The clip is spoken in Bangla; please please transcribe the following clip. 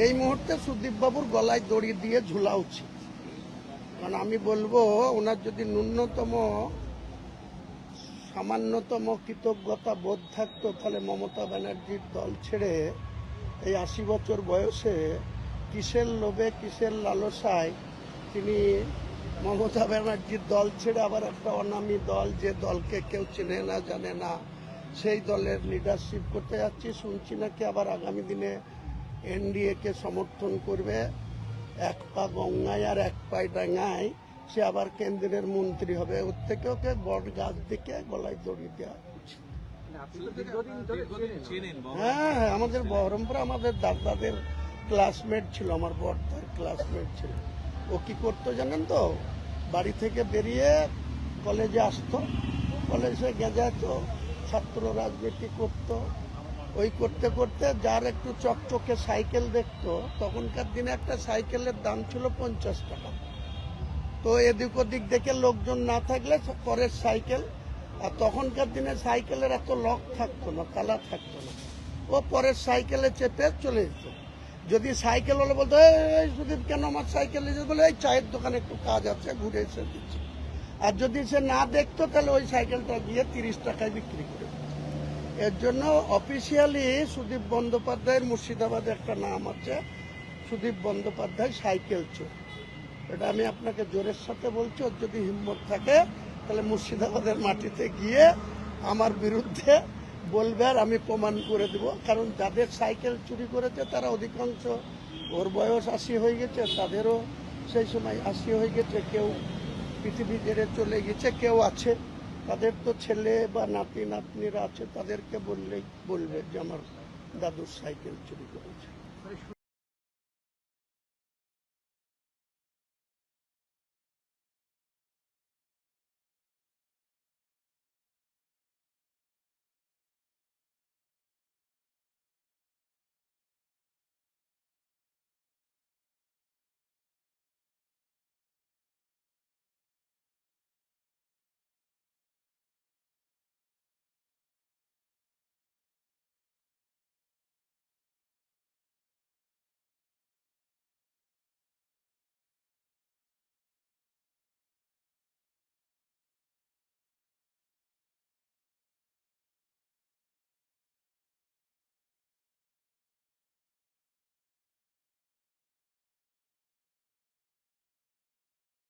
এই মুহূর্তে সুদীপ বাবুর গলায় দড়ি দিয়ে ঝুলা উচিত। কারণ আমি বলবো, ওনার যদি ন্যূনতম সামান্যতম কৃতজ্ঞতা বোধ থাকতো, তাহলে মমতা ব্যানার্জির দল ছেড়ে এই 80 বছর বয়সে কিসের লোভে কিসের লালসায় তিনি মমতা ব্যানার্জির দল ছেড়ে আবার একটা অনামী দল, যে দলকে কেউ চেনে না জানে না, সেই দলের লিডারশিপ করতে যাচ্ছি। শুনছি নাকি আবার আগামী দিনে এনডিএ কে সমর্থন করবে। এক পা গঙ্গায় আর এক পায়ে ডাঙ্গায় সে আবার কেন্দ্রের মন্ত্রী হবে। ওর থেকে ওকে বট গাছ দেখে গলায় দড়ি দেওয়া উচিত। হ্যাঁ, আমাদের বহরমপুরে আমাদের দাদাদের ক্লাসমেট ছিল, আমার বড়দার ক্লাসমেট ছিল। ও কি করতো জানেন তো, বাড়ি থেকে বেরিয়ে কলেজে আসতো, কলেজে গেঁজাতো, ছাত্র রাজনীতি করতো। ওই করতে করতে যার একটু চকচকে সাইকেল দেখতো, তখনকার দিনে একটা সাইকেলের দাম ছিল 50 টাকা। তো এদিক ওদিক দেখে লোকজন না থাকলে পরের সাইকেল, আর তখনকার দিনে সাইকেলের এত লক থাকতো না, তালা থাকতো না, ও পরের সাইকেলে চেপে চলে যেত। যদি সাইকেল হলে বলতো, এই সুদীপ কেন আমার সাইকেলে যেতে, বলে এই চায়ের দোকানে একটু কাজ আছে, ঘুরে এসে দিচ্ছি। আর যদি সে না দেখতো, তাহলে ওই সাইকেলটা গিয়ে 30 টাকায় বিক্রি করে। এর জন্য অফিসিয়ালি সুদীপ বন্দ্যোপাধ্যায়ের মুর্শিদাবাদে একটা নাম আছে, সুদীপ বন্দ্যোপাধ্যায় সাইকেল চোর। এটা আমি আপনাকে জোরের সাথে বলছি। ওর যদি হিম্মত থাকে, তাহলে মুর্শিদাবাদের মাটিতে গিয়ে আমার বিরুদ্ধে বলবে, আর আমি প্রমাণ করে দেব। কারণ যাদের সাইকেল চুরি করেছে তারা অধিকাংশ, ওর বয়স 80 হয়ে গেছে, তাদেরও সেই সময় 80 হয়ে গেছে, কেউ পৃথিবী ছেড়ে চলে গেছে, কেউ আছে, তাদের তো ছেলে বা নাতি নাতনিরা আছে, তাদেরকে বললেই বলবে যে আমার দাদুর সাইকেল চুরি করেছে।